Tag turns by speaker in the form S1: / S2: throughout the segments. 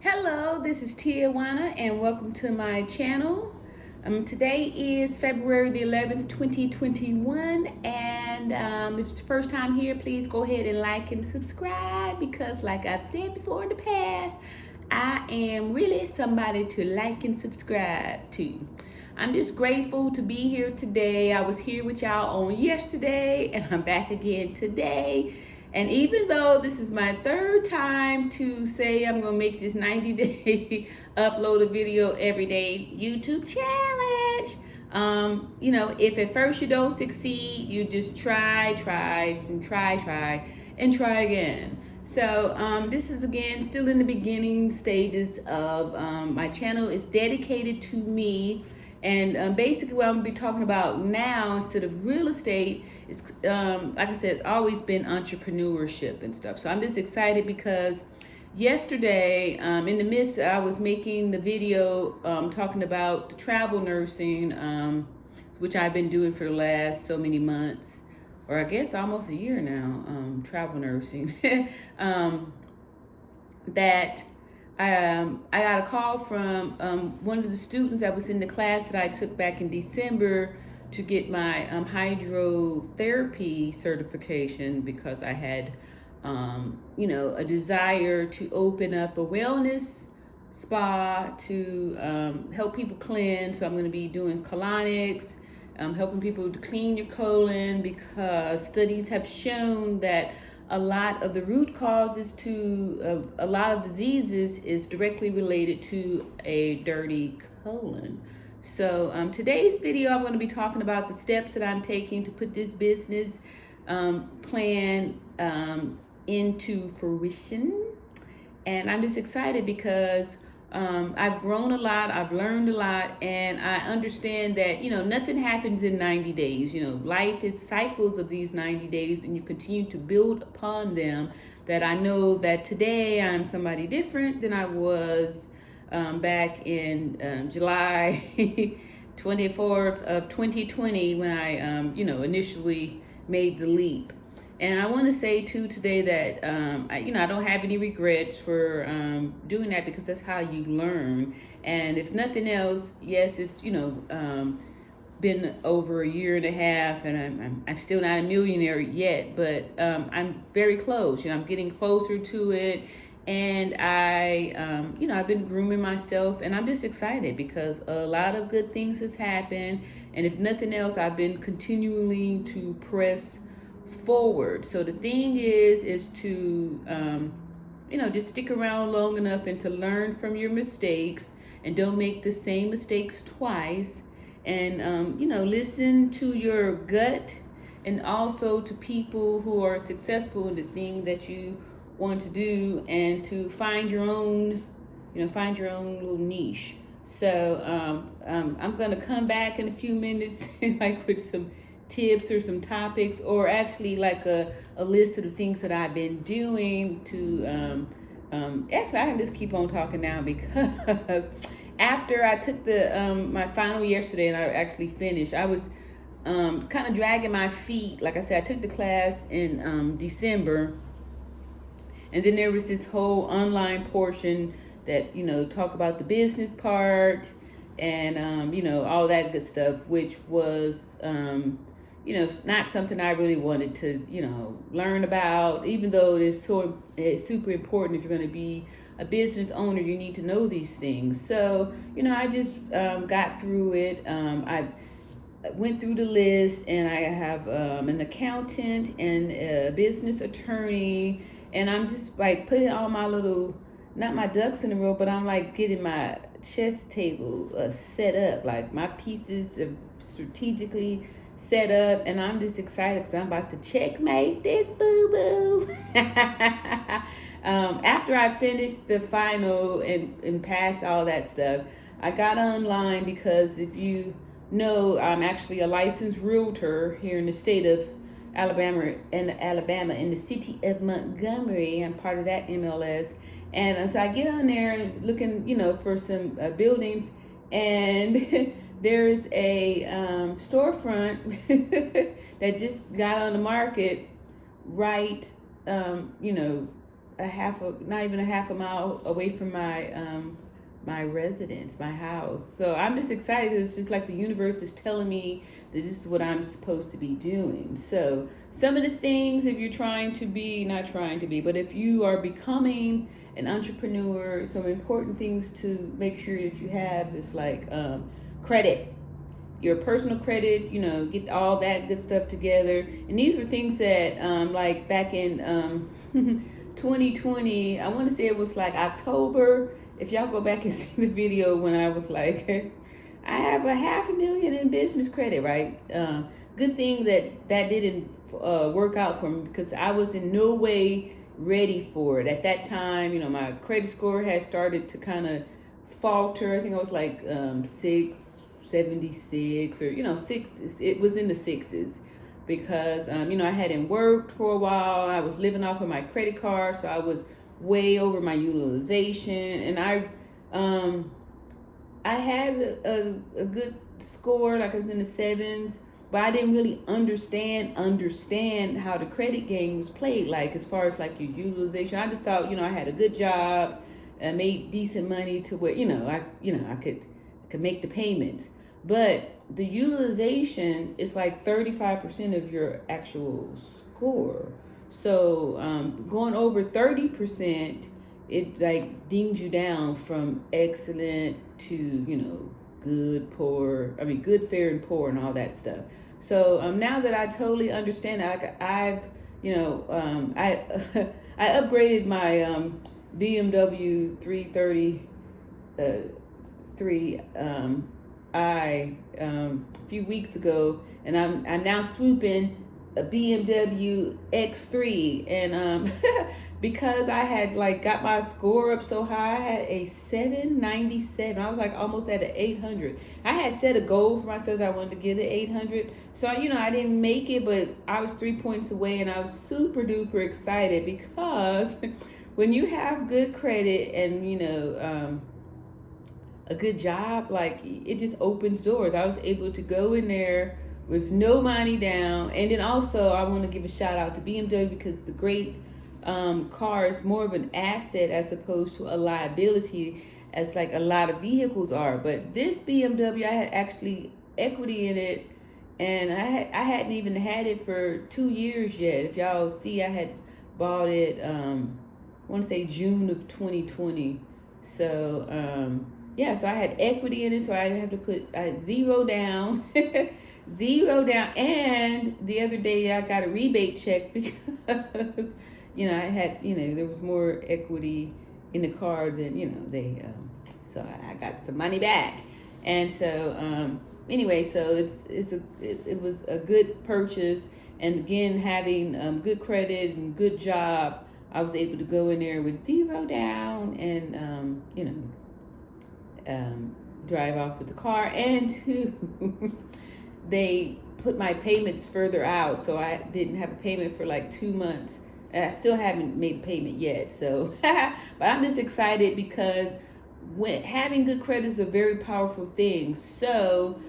S1: Hello, this is Tijuana and welcome to my channel. Today is February the 11th, 2021, and if it's the first time here, please go ahead and like and subscribe because like I've said before in the past, I am really somebody to like and subscribe to. I'm just grateful to be here today. I was here with y'all on yesterday and I'm back again today. And even though this is my third time to say I'm going to make this 90-day upload a video every day YouTube challenge, if at first you don't succeed, you just try again. So this is again still in the beginning stages of my channel. It's dedicated to me, and basically what I'm gonna be talking about now instead of real estate is like I said, always been entrepreneurship and stuff. So I'm just excited because yesterday in the midst I was making the video talking about the travel nursing, which I've been doing for the last so many months, or I guess almost a year now, travel nursing. That I got a call from one of the students that was in the class that I took back in December to get my hydrotherapy certification because I had, a desire to open up a wellness spa to help people cleanse. So I'm going to be doing colonics, helping people to clean your colon because studies have shown that a lot of the root causes to a lot of diseases is directly related to a dirty colon. So today's video, I'm going to be talking about the steps that I'm taking to put this business plan into fruition. And I'm just excited because I've grown a lot, I've learned a lot, and I understand that, nothing happens in 90 days. Life is cycles of these 90 days, and you continue to build upon them. That I know that today I'm somebody different than I was back in July 24th of 2020 when I, initially made the leap. And I want to say too today that I don't have any regrets for doing that because that's how you learn. And if nothing else, yes, it's been over a year and a half, and I'm still not a millionaire yet, but I'm very close. I'm getting closer to it, and I've been grooming myself, and I'm just excited because a lot of good things has happened, and if nothing else, I've been continually to press forward. So the thing is to just stick around long enough and to learn from your mistakes and don't make the same mistakes twice, and listen to your gut and also to people who are successful in the thing that you want to do, and to find your own little niche. So I'm going to come back in a few minutes like with some tips or some topics, or actually like a list of the things that I've been doing to actually I can just keep on talking now because after I took the my final yesterday and I actually finished, I was kind of dragging my feet. Like I said, I took the class in December, and then there was this whole online portion that talk about the business part and all that good stuff, which was not something I really wanted to, learn about, even though it's super important. If you're going to be a business owner, you need to know these things. So, I just got through it. I went through the list, and I have an accountant and a business attorney, and I'm just like putting all my little, not my ducks in a row, but I'm like getting my chess table set up, like my pieces strategically set up, and I'm just excited because I'm about to checkmate this boo-boo. After I finished the final and passed all that stuff, I got online because if you know, I'm actually a licensed realtor here in the state of Alabama, in the city of Montgomery. I'm part of that MLS. And so I get on there looking, for some buildings, and there's a storefront that just got on the market right, not even a half a mile away from my residence, my house. So I'm just excited. It's just like the universe is telling me that this is what I'm supposed to be doing. So some of the things, if you're trying to be, not trying to be, but if you are becoming an entrepreneur, some important things to make sure that you have is like credit, your personal credit, get all that good stuff together. And these were things that like back in 2020, I want to say it was like October. If y'all go back and see the video when I was like, I have a $500,000 in business credit, right? Good thing that didn't work out for me, because I was in no way ready for it. At that time, my credit score had started to kind of falter. I think I was like 676 or, six. It was in the sixes because, I hadn't worked for a while. I was living off of my credit card, so I was way over my utilization, and I had a good score, like I was in the sevens, but I didn't really understand how the credit game was played, like as far as like your utilization. I just thought, I had a good job, I made decent money to where, I could make the payments. But the utilization is like 35% of your actual score. So going over 30%, it like dings you down from excellent to, good, poor. I mean, good, fair, and poor, and all that stuff. So now that I totally understand, I've I I upgraded my BMW 333 a few weeks ago, and I'm now swooping a BMW X3, and because I had like got my score up so high, I had a 797. I was like almost at an 800. I had set a goal for myself that I wanted to get an 800. So I didn't make it, but I was 3 points away, and I was super duper excited because when you have good credit and a good job, like it just opens doors. I was able to go in there with no money down. And then also I want to give a shout out to BMW because it's a great car. Is more of an asset as opposed to a liability, as like a lot of vehicles are. But this BMW, I had actually equity in it, and I hadn't even had it for 2 years yet. If y'all see, I had bought it I want to say June of 2020. So so I had equity in it, so I didn't have to put zero down. Zero down. And the other day I got a rebate check because I had there was more equity in the car than they so I got some money back. And so anyway, so it was a good purchase. And again, having good credit and good job, I was able to go in there with zero down and drive off with the car. And they put my payments further out, so I didn't have a payment for like 2 months. And I still haven't made a payment yet. So, but I'm just excited because when having good credit is a very powerful thing. So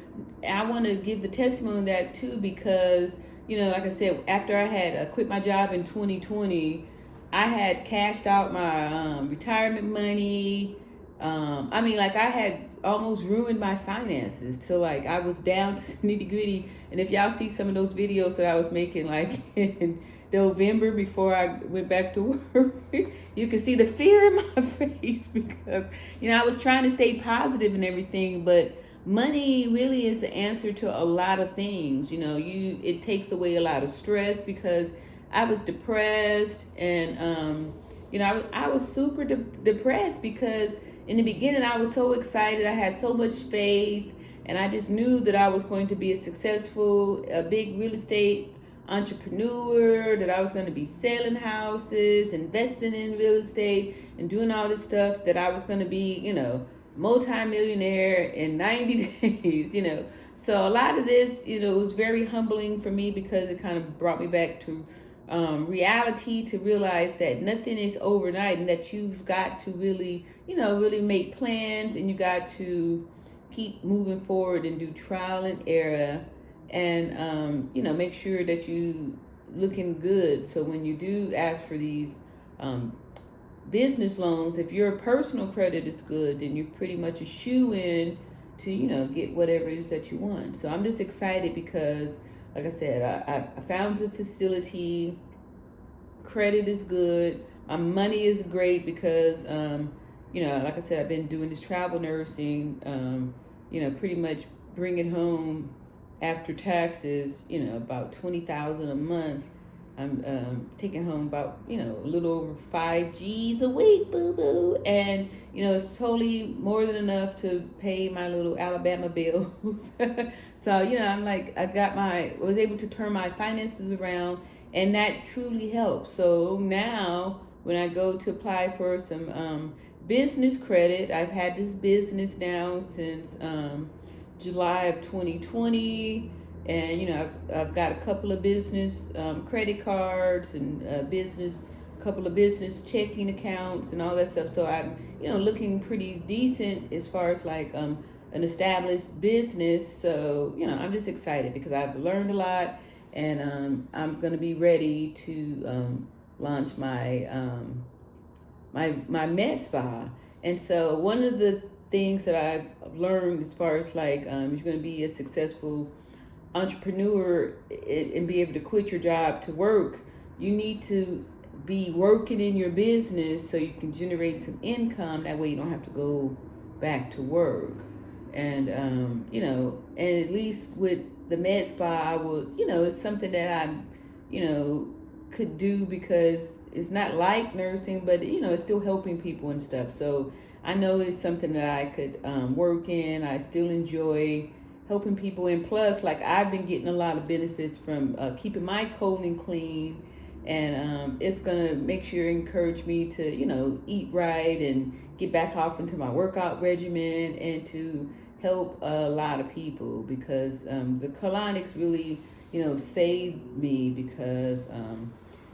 S1: I want to give the testimony of that too, because like I said, after I had quit my job in 2020, I had cashed out my retirement money. I had almost ruined my finances till like I was down to nitty gritty. And if y'all see some of those videos that I was making like in November before I went back to work, you can see the fear in my face because I was trying to stay positive and everything, but money really is the answer to a lot of things. It takes away a lot of stress, because I was depressed, and I was super depressed because in the beginning I was so excited, I had so much faith, and I just knew that I was going to be a big real estate entrepreneur, that I was going to be selling houses, investing in real estate, and doing all this stuff, that I was going to be multi-millionaire in 90 days. So a lot of this was very humbling for me, because it kind of brought me back to reality, to realize that nothing is overnight, and that you've got to really make plans, and you got to keep moving forward and do trial and error, and make sure that you looking good. So when you do ask for these business loans, if your personal credit is good, then you're pretty much a shoe in to, get whatever it is that you want. So I'm just excited because, like I said, I found the facility. Credit is good. My money is great because, like I said, I've been doing this travel nursing, pretty much bringing home after taxes, about 20,000 a month. I'm taking home about, a little over 5 G's a week, boo boo. And, it's totally more than enough to pay my little Alabama bills. So, I'm like, I was able to turn my finances around, and that truly helps. So now when I go to apply for some business credit, I've had this business now since July of 2020. And I've got a couple of business credit cards and couple of business checking accounts and all that stuff. So I'm looking pretty decent as far as like an established business. So I'm just excited because I've learned a lot, and I'm gonna be ready to launch my my med spa. And so one of the things that I've learned as far as like you're going to be a successful entrepreneur and be able to quit your job to work, you need to be working in your business so you can generate some income. That way you don't have to go back to work. And and at least with the med spa, I will, it's something that I could do because it's not like nursing, but it's still helping people and stuff. So I know it's something that I could work in. I still enjoy helping people, and plus, like, I've been getting a lot of benefits from keeping my colon clean, and it's gonna make sure encourage me to eat right and get back off into my workout regimen and to help a lot of people, because the colonics really saved me, because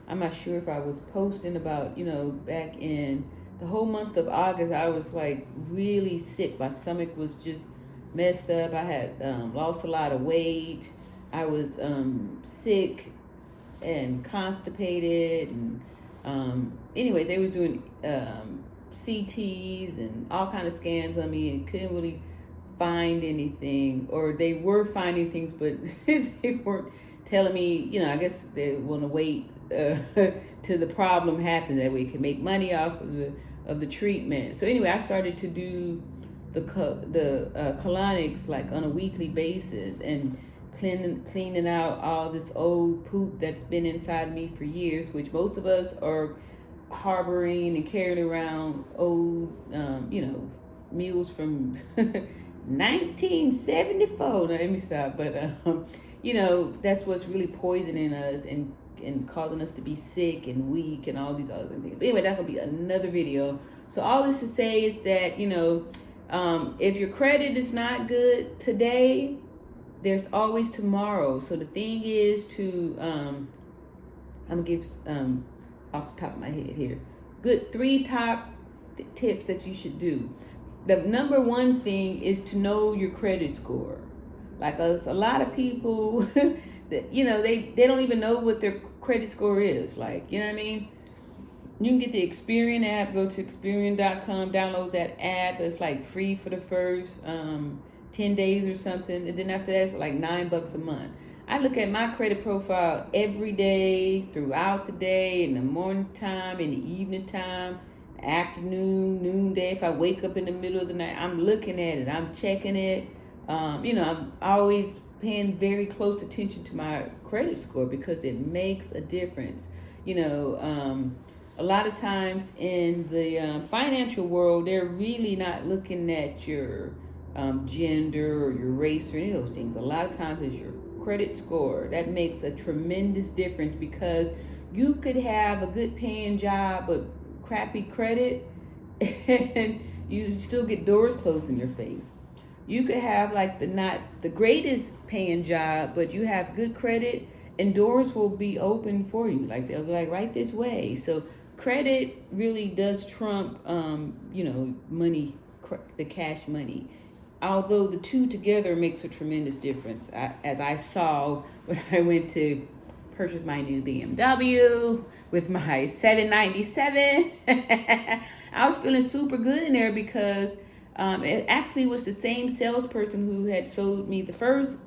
S1: I'm not sure if I was posting about back in the whole month of August, I was like really sick. My stomach was just messed up. I had lost a lot of weight. I was sick and constipated, and anyway, they was doing CTs and all kind of scans on me and couldn't really find anything, or they were finding things, but they weren't telling me. I guess they want to wait till the problem happens. That way, you can make money off of the treatment. So anyway, I started to do the colonics like on a weekly basis, and cleaning out all this old poop that's been inside me for years, which most of us are harboring and carrying around old meals from 1974. Now let me stop. But that's what's really poisoning us and causing us to be sick and weak and all these other things. But anyway, that's gonna be another video. So all this to say is that if your credit is not good today, there's always tomorrow. So the thing is to I'm gonna give off the top of my head here good 3 top tips that you should do. The number one thing is to know your credit score. Like a lot of people that they don't even know what their credit score is. Like, you know what I mean? You can get the Experian app. Go to Experian.com, download that app. It's like free for the first 10 days or something, and then after that, it's like $9 a month. I look at my credit profile every day, throughout the day, in the morning time, in the evening time, afternoon, noonday. If I wake up in the middle of the night, I'm looking at it. I'm checking it. I'm always paying very close attention to my credit score because it makes a difference. A lot of times in the financial world, they're really not looking at your gender or your race or any of those things. A lot of times it's your credit score. That makes a tremendous difference, because you could have a good paying job but crappy credit and you still get doors closed in your face. You could have like not the greatest paying job, but you have good credit and doors will be open for you. Like they'll be like, right this way. So credit really does trump money, the cash money. Although the two together makes a tremendous difference, as I saw when I went to purchased my new BMW with my 797. I was feeling super good in there because it actually was the same salesperson who had sold me the first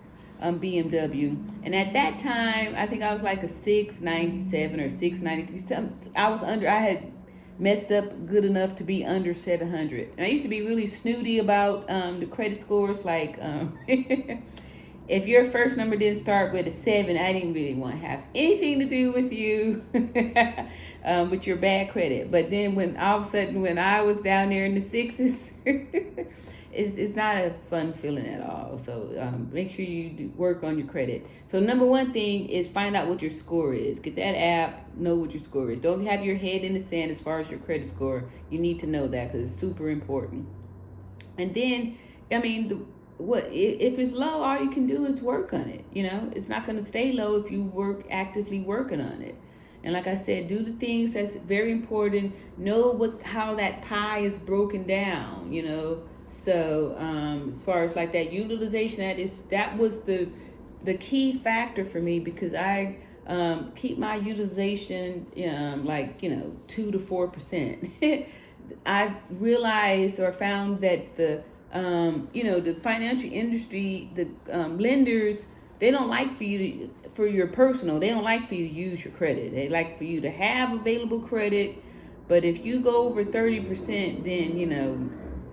S1: BMW. And at that time, I think I was like a 697 or 693. I had messed up good enough to be under 700. And I used to be really snooty about the credit scores. Like, if your first number didn't start with a 7, I didn't really want to have anything to do with you with your bad credit. But then when all of a sudden, when I was down there in the 6s, it's not a fun feeling at all. So make sure you work on your credit. So number one thing is find out what your score is. Get that app, know what your score is. Don't have your head in the sand as far as your credit score. You need to know that because it's super important. And then, I mean, if it's low, all you can do is work on it. It's not going to stay low if you actively working on it. And like I said, do the things that's very important. Know how that pie is broken down. So as far as like that utilization, that was the key factor for me, because I keep my utilization 2 to 4%. I realized or found that the financial industry, the lenders, they don't like for you for your personal. They don't like for you to use your credit. They like for you to have available credit, but if you go over 30%, then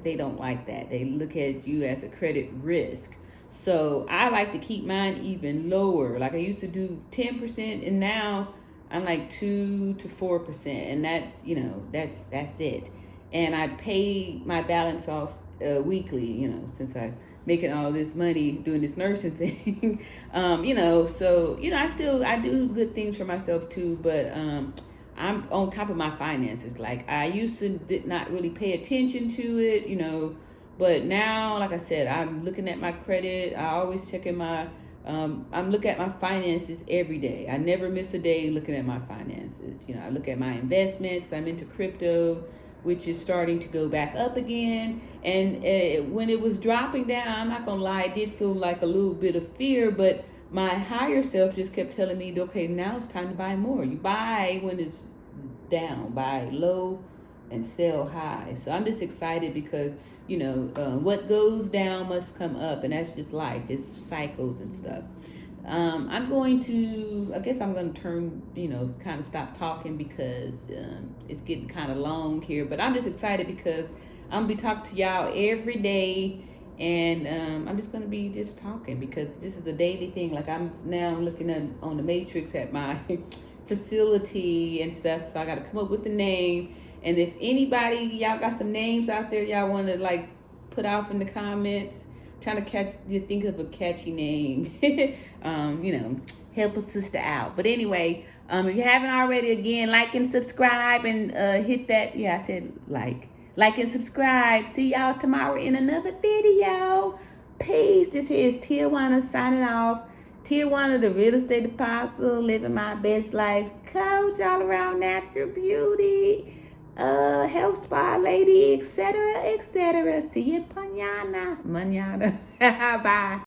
S1: they don't like that. They look at you as a credit risk. So I like to keep mine even lower. Like I used to do 10%, and now I'm like 2 to 4%, and that's that's it. And I pay my balance off weekly. Since I'm making all this money doing this nursing thing. I do good things for myself too, but I'm on top of my finances. Like I used to did not really pay attention to it, but now, like I said, I'm looking at my credit. I always checking I'm looking at my finances every day. I never miss a day looking at my finances. I look at my investments. I'm into crypto, which is starting to go back up again. And when it was dropping down, I'm not gonna lie, it did feel like a little bit of fear, but my higher self just kept telling me, okay, now it's time to buy more. You buy when it's down, buy low and sell high. So I'm just excited because, what goes down must come up, and that's just life. It's cycles and stuff. I guess I'm going to kind of stop talking because it's getting kind of long here. But I'm just excited because I'm going to be talking to y'all every day. And I'm just going to be just talking because this is a daily thing. Like I'm now looking on the matrix at my facility and stuff. So I got to come up with a name. And if anybody, y'all got some names out there y'all want to like put off in the comments, trying to think of a catchy name, help a sister out. But anyway, if you haven't already, again, like and subscribe and hit that. Yeah, I said like and subscribe. See y'all tomorrow in another video. Peace. This is Tijuana signing off. Tijuana, the real estate apostle, living my best life coach, all around natural beauty, health spa lady, etc., etc. See you manana. Bye.